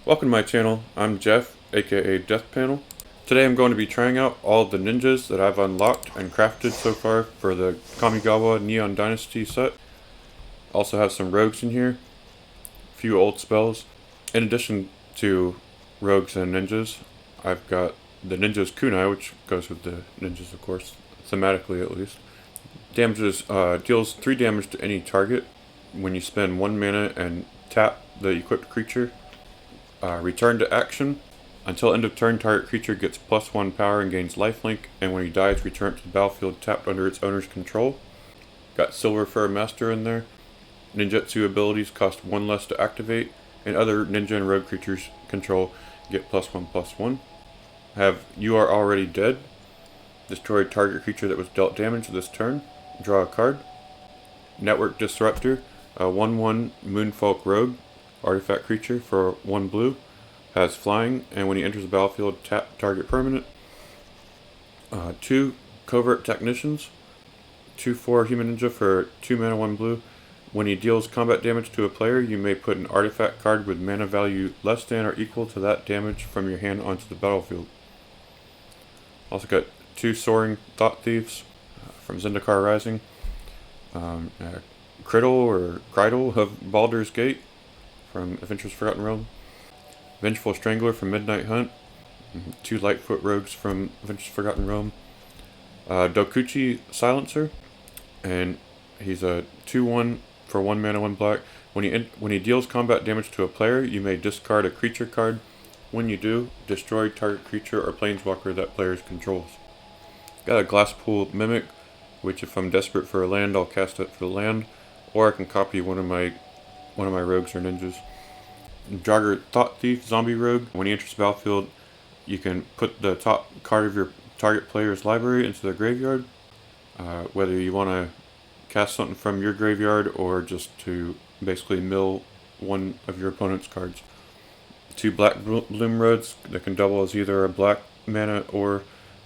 Welcome to my channel. I'm Jeff, aka Death Panel. Today I'm going to be trying out all of the ninjas that I've unlocked and crafted so far for the Kamigawa Neon Dynasty set. Also have some rogues in here, a few old spells. In addition to rogues and ninjas, I've got the ninja's kunai, which goes with the ninjas of course, thematically at least. Deals 3 damage to any target when you spend 1 mana and tap the equipped creature. Return to action. Until end of turn, target creature gets +1 power and gains lifelink, and when he dies, return to the battlefield tapped under its owner's control. Got Silver Fur Master in there. Ninjutsu abilities cost 1 less to activate, and other ninja and rogue creatures control get +1/+1. Have You Are Already Dead. Destroy target creature that was dealt damage this turn. Draw a card. Network Disruptor, a 1/1 Moonfolk Rogue artifact creature for 1 blue. Has flying, and when he enters the battlefield, tap target permanent. 2 Covert Technicians, 2/4 Human Ninja for 2 mana 1 blue. When he deals combat damage to a player, you may put an artifact card with mana value less than or equal to that damage from your hand onto the battlefield. Also got 2 Soaring Thought Thieves from Zendikar Rising. Cridle of Baldur's Gate from Adventures Forgotten Realm. Vengeful Strangler from Midnight Hunt. 2 Lightfoot Rogues from Adventures Forgotten Realm. Dokuchi Silencer, and he's a 2/1 for 1 mana 1 black. When he deals combat damage to a player, you may discard a creature card. When you do, destroy target creature or planeswalker that players controls. Got a Glasspool Mimic, which if I'm desperate for a land, I'll cast it for the land, or I can copy one of my rogues or ninjas. Jogger Thought Thief Zombie Rogue. When he enters the battlefield, you can put the top card of your target player's library into their graveyard. Whether you want to cast something from your graveyard or just to basically mill one of your opponent's cards. 2 Black Bloom Roads that can double as either a black mana or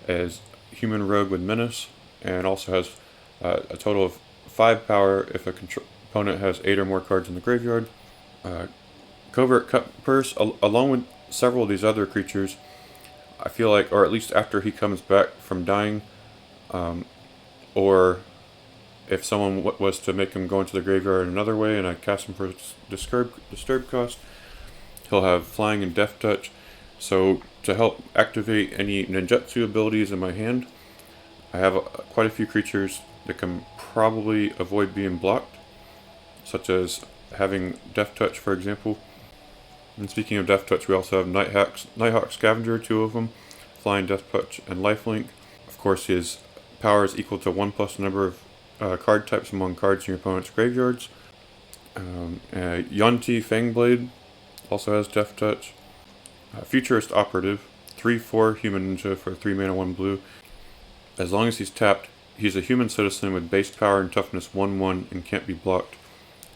as Human Rogue with Menace, and also has a total of 5 power if a opponent has 8 or more cards in the graveyard. Covert Cutpurse, along with several of these other creatures, I feel like, or at least after he comes back from dying, or if someone was to make him go into the graveyard another way and I cast him for disturb cost, he'll have flying and death touch. So to help activate any ninjutsu abilities in my hand, I have quite a few creatures that can probably avoid being blocked, such as having death touch, for example. And speaking of death touch, we also have Nighthawk Scavenger, 2 of them, flying, death touch, and lifelink. Of course, his power is equal to 1 plus the number of card types among cards in your opponent's graveyards. Yonti Fangblade also has death touch. Futurist Operative, 3/4 Human Ninja for 3 mana 1 blue. As long as he's tapped, he's a human citizen with base power and toughness 1/1 and can't be blocked.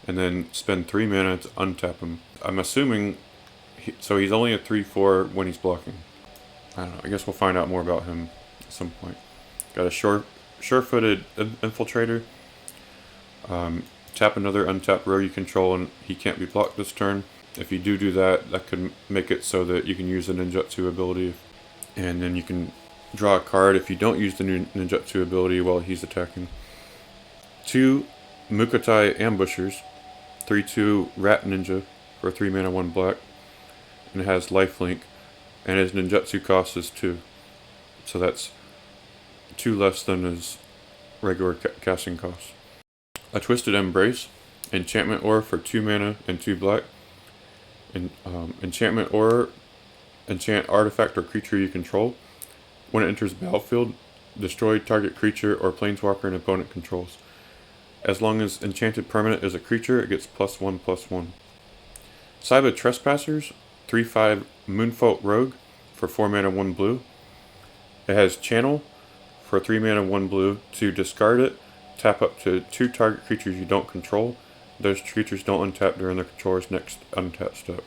And then spend 3 mana to untap him. I'm assuming, so he's only a 3/4 when he's blocking. I don't know, I guess we'll find out more about him at some point. Got a sure-footed Infiltrator. Tap another untapped rogue you control and he can't be blocked this turn. If you do that, that could make it so that you can use the Ninjutsu ability. And then you can draw a card if you don't use the Ninjutsu ability while he's attacking. 2 Mukotai Ambushers. 3/2 Rat Ninja for 3 mana 1 black, and it has lifelink, and his ninjutsu cost is 2, so that's 2 less than his regular casting cost. A Twisted Embrace, enchantment ore for 2 mana and 2 black. Enchantment ore, enchant artifact or creature you control. When it enters the battlefield, destroy target creature or planeswalker an opponent controls. As long as enchanted permanent is a creature, it gets +1/+1. Saiba Trespassers, 3/5 Moonfolk Rogue for 4 mana 1 blue. It has Channel for 3 mana 1 blue. To discard it, tap up to 2 target creatures you don't control. Those creatures don't untap during their controller's next untap step.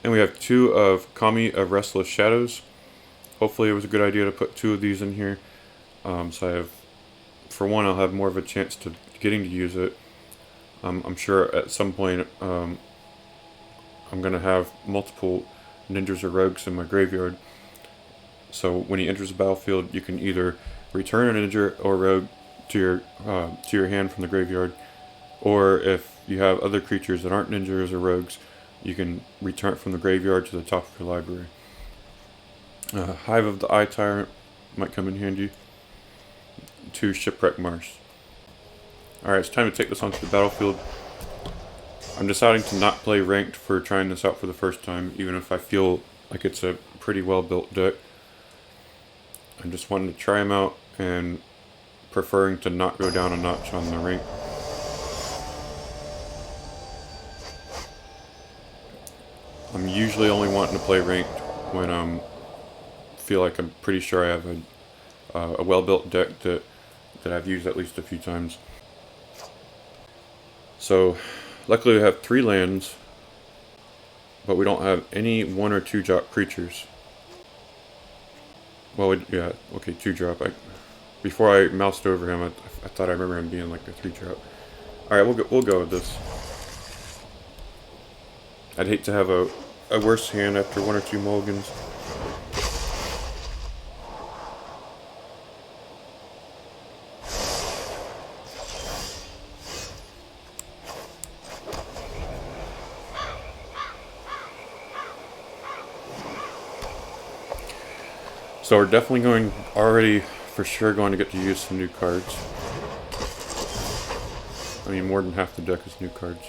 And we have 2 of Kami of Restless Shadows. Hopefully it was a good idea to put 2 of these in here. So I have, for one, I'll have more of a chance to getting to use it. I'm sure at some point I'm going to have multiple ninjas or rogues in my graveyard. So when he enters the battlefield, you can either return a ninja or rogue to your hand from the graveyard, or if you have other creatures that aren't ninjas or rogues, you can return it from the graveyard to the top of your library. Hive of the Eye Tyrant might come in handy. 2 Shipwreck Marsh. Alright, it's time to take this onto the battlefield. I'm deciding to not play ranked for trying this out for the first time, even if I feel like it's a pretty well built deck. I'm just wanting to try them out and preferring to not go down a notch on the rank. I'm usually only wanting to play ranked when I feel like I'm pretty sure I have a well-built deck that I've used at least a few times. So, luckily we have 3 lands, but we don't have any 1 or 2 drop creatures. Well, yeah, okay, 2 drop. Before I moused over him, I thought I remember him being like a 3 drop. Alright, we'll go with this. I'd hate to have a worse hand after 1 or 2 mulligans. So we're definitely already for sure going to get to use some new cards. I mean, more than half the deck is new cards.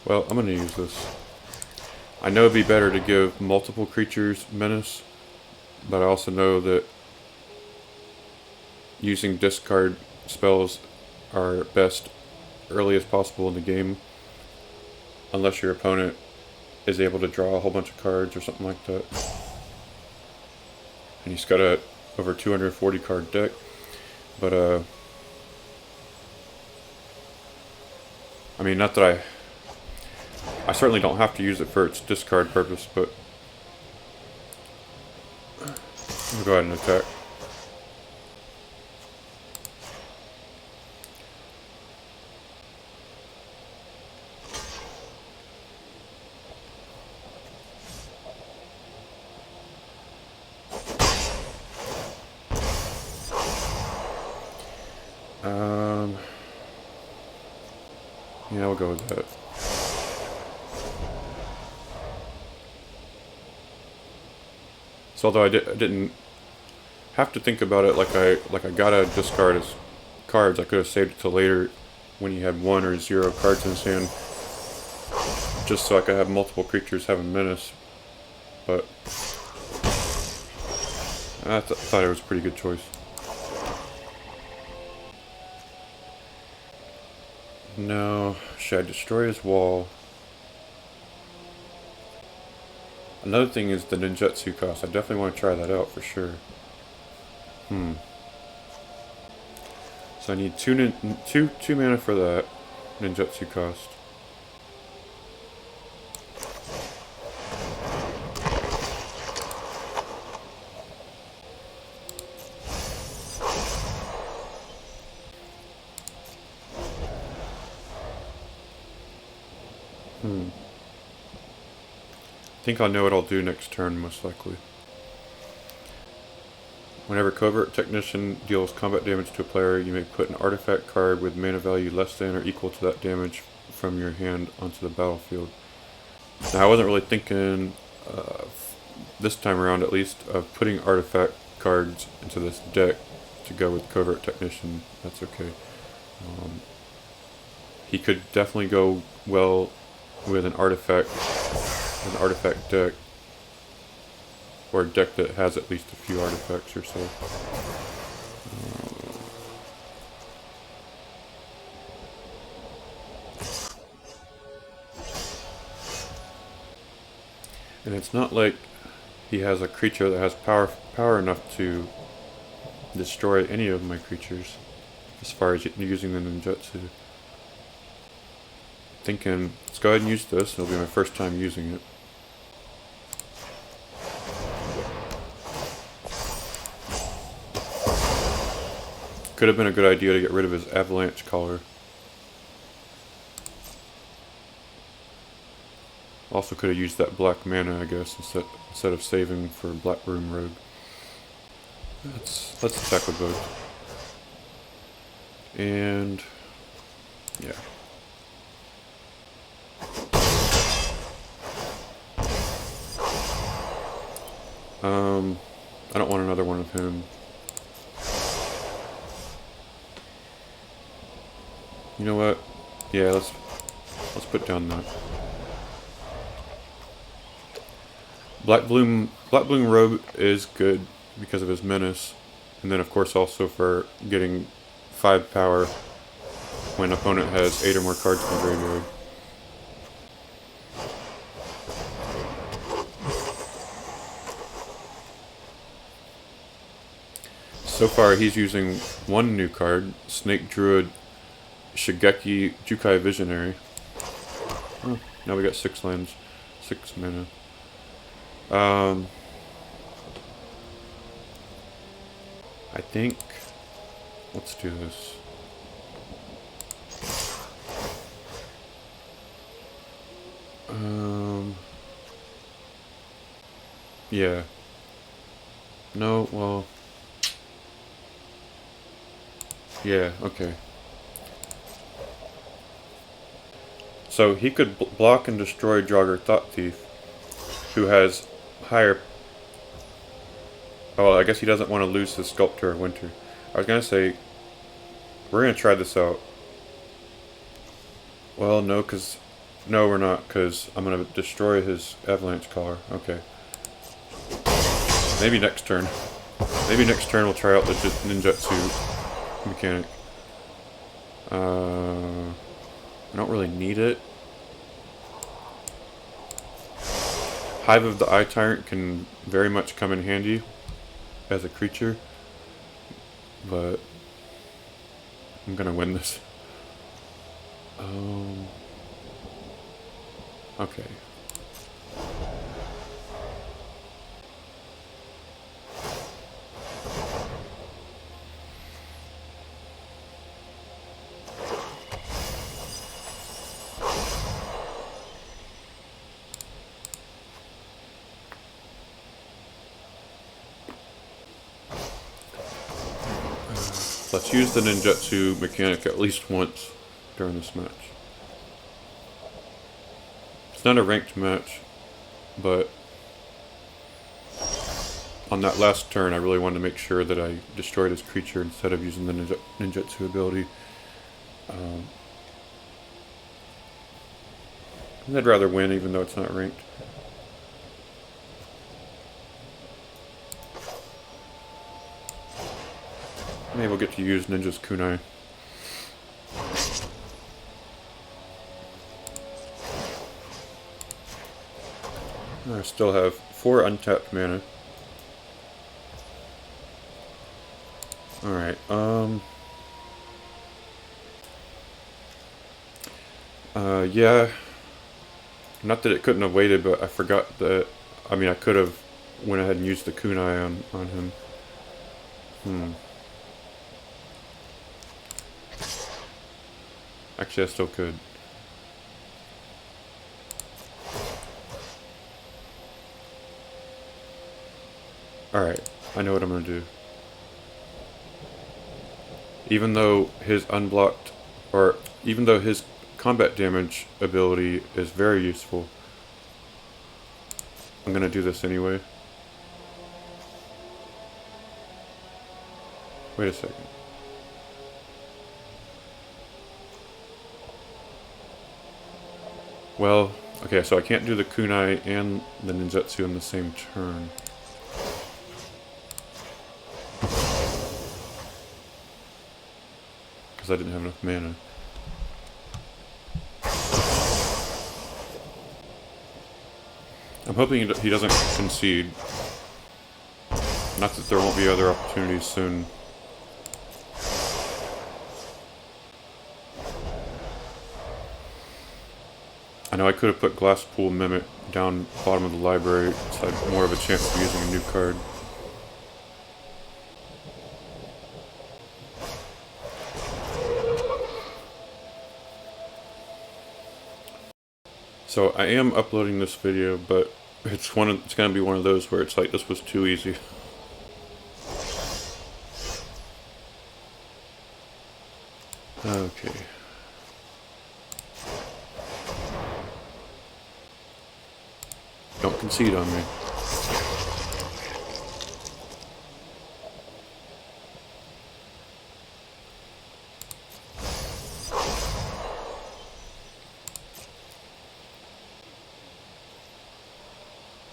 Well, I'm going to use this. I know it'd be better to give multiple creatures menace, but I also know that using discard spells are best early as possible in the game, unless your opponent is able to draw a whole bunch of cards or something like that. And he's got a over 240 card deck, but I mean, not that I certainly don't have to use it for its discard purpose, but we'll go ahead and attack. Yeah, we'll go with that. So although I didn't have to think about it like I gotta discard his cards, I could have saved it till later when he had 1 or 0 cards in his hand, just so I could have multiple creatures having menace. But I thought it was a pretty good choice. No, should I destroy his wall? Another thing is the ninjutsu cost. I definitely want to try that out for sure. So I need two mana for that ninjutsu cost. I think I'll know what I'll do next turn, most likely. Whenever Covert Technician deals combat damage to a player, you may put an artifact card with mana value less than or equal to that damage from your hand onto the battlefield. Now, I wasn't really thinking, this time around at least, of putting artifact cards into this deck to go with Covert Technician. That's okay. He could definitely go well with an artifact deck, or a deck that has at least a few artifacts or so. And it's not like he has a creature that has power enough to destroy any of my creatures as far as using the ninjutsu. Thinking, let's go ahead and use this. It'll be my first time using it. Could have been a good idea to get rid of his avalanche collar. Also could have used that black mana, I guess, instead of saving for Black Room Rogue. Let's attack with both. And yeah. I don't want another one of him. You know what? Yeah, let's put down that. Black Bloom Rogue is good because of his menace, and then of course also for getting 5 power when opponent has 8 or more cards in the graveyard. So far he's using 1 new card, Snake Druid Shigeki Jukai Visionary. Oh, now we got 6 lands, 6 mana. I think, let's do this. Yeah. No, well. Yeah, okay. So he could block and destroy Draugr Thought Thief, who has higher... Oh, I guess he doesn't want to lose his Sculptor of Winter. I was going to say, we're going to try this out. Well, no, we're not, because I'm going to destroy his Avalanche Collar. Okay. Maybe next turn. Maybe next turn we'll try out the Ninjutsu mechanic. I don't really need it. Hive of the Eye Tyrant can very much come in handy as a creature, but I'm gonna win this. Okay. Let's use the ninjutsu mechanic at least once during this match. It's not a ranked match, but on that last turn I really wanted to make sure that I destroyed his creature instead of using the ninjutsu ability. I'd rather win even though it's not ranked. Maybe we'll get to use Ninja's Kunai. I still have 4 untapped mana. Alright, yeah. Not that it couldn't have waited, but I forgot that, I mean, I could have went ahead and used the Kunai on him. Actually, I still could. Alright, I know what I'm gonna do. Even though his unblocked, or even though his combat damage ability is very useful, I'm gonna do this anyway. Wait a second. Well, okay, so I can't do the kunai and the ninjutsu in the same turn. Because I didn't have enough mana. I'm hoping he doesn't concede. Not that there won't be other opportunities soon. I know I could have put Glass Pool Mimic down bottom of the library, so I had more of a chance of using a new card. So I am uploading this video, but it's going to be one of those where it's like, this was too easy. Okay. Don't concede on me.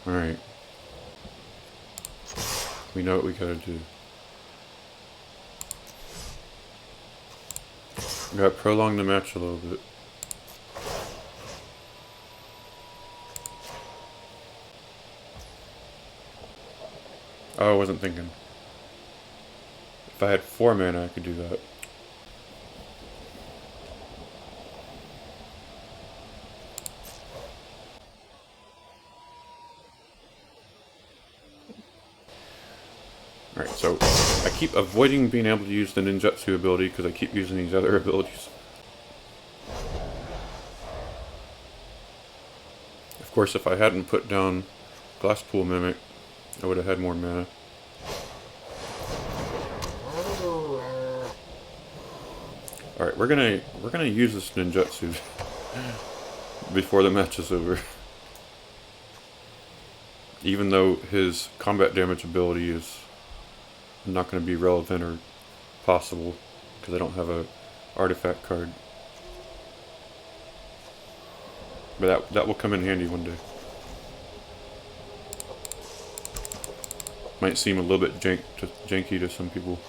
Alright. We know what we gotta do. We gotta prolong the match a little bit. Oh, I wasn't thinking. If I had 4 mana, I could do that. Alright, so I keep avoiding being able to use the Ninjutsu ability because I keep using these other abilities. Of course, if I hadn't put down Glass Pool Mimic, I would have had more mana. Alright, we're gonna use this Ninjutsu before the match is over. Even though his combat damage ability is not going to be relevant or possible because I don't have a artifact card. But that will come in handy one day. Might seem a little bit janky to some people.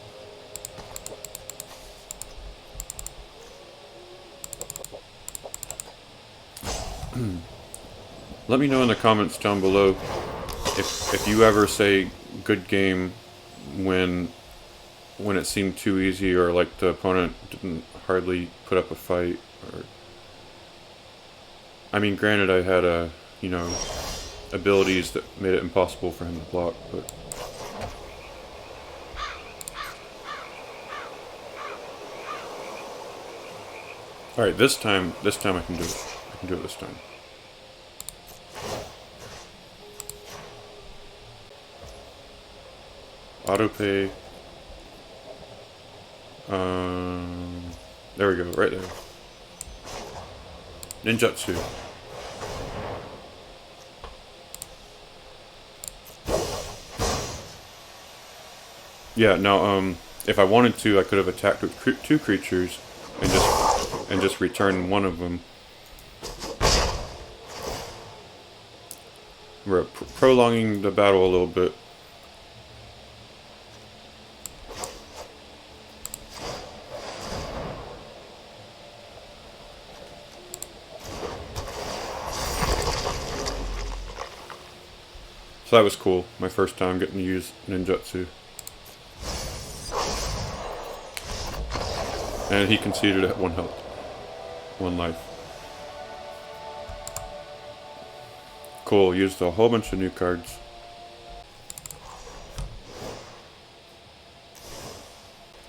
Let me know in the comments down below if you ever say good game when it seemed too easy, or like the opponent didn't hardly put up a fight. Or I mean, granted, I had abilities that made it impossible for him to block, but all right, this time I can do it. I can do it this time. Autopay. There we go, right there. Ninjutsu. Yeah, now, if I wanted to, I could have attacked with 2 creatures and just returned one of them. We're prolonging the battle a little bit. So that was cool, my first time getting to use Ninjutsu. And he conceded at 1 health. 1 life. Cool, used a whole bunch of new cards.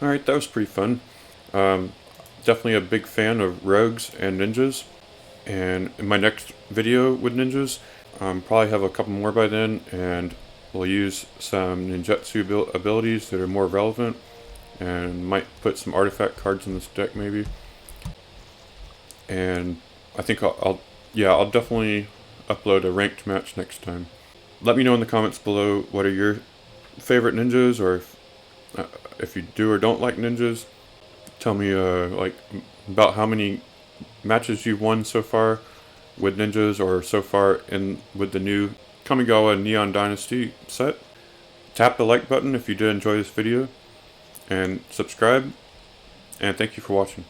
Alright, that was pretty fun. Definitely a big fan of rogues and ninjas. And in my next video with ninjas, probably have a couple more by then, and we'll use some ninjutsu abilities that are more relevant, and might put some artifact cards in this deck maybe. And I think I'll definitely upload a ranked match next time. Let me know in the comments below what are your favorite ninjas, or if you do or don't like ninjas. Tell me like about how many matches you've won so far with ninjas, or so far with the new Kamigawa Neon Dynasty set. Tap the like button if you did enjoy this video, and subscribe, and thank you for watching.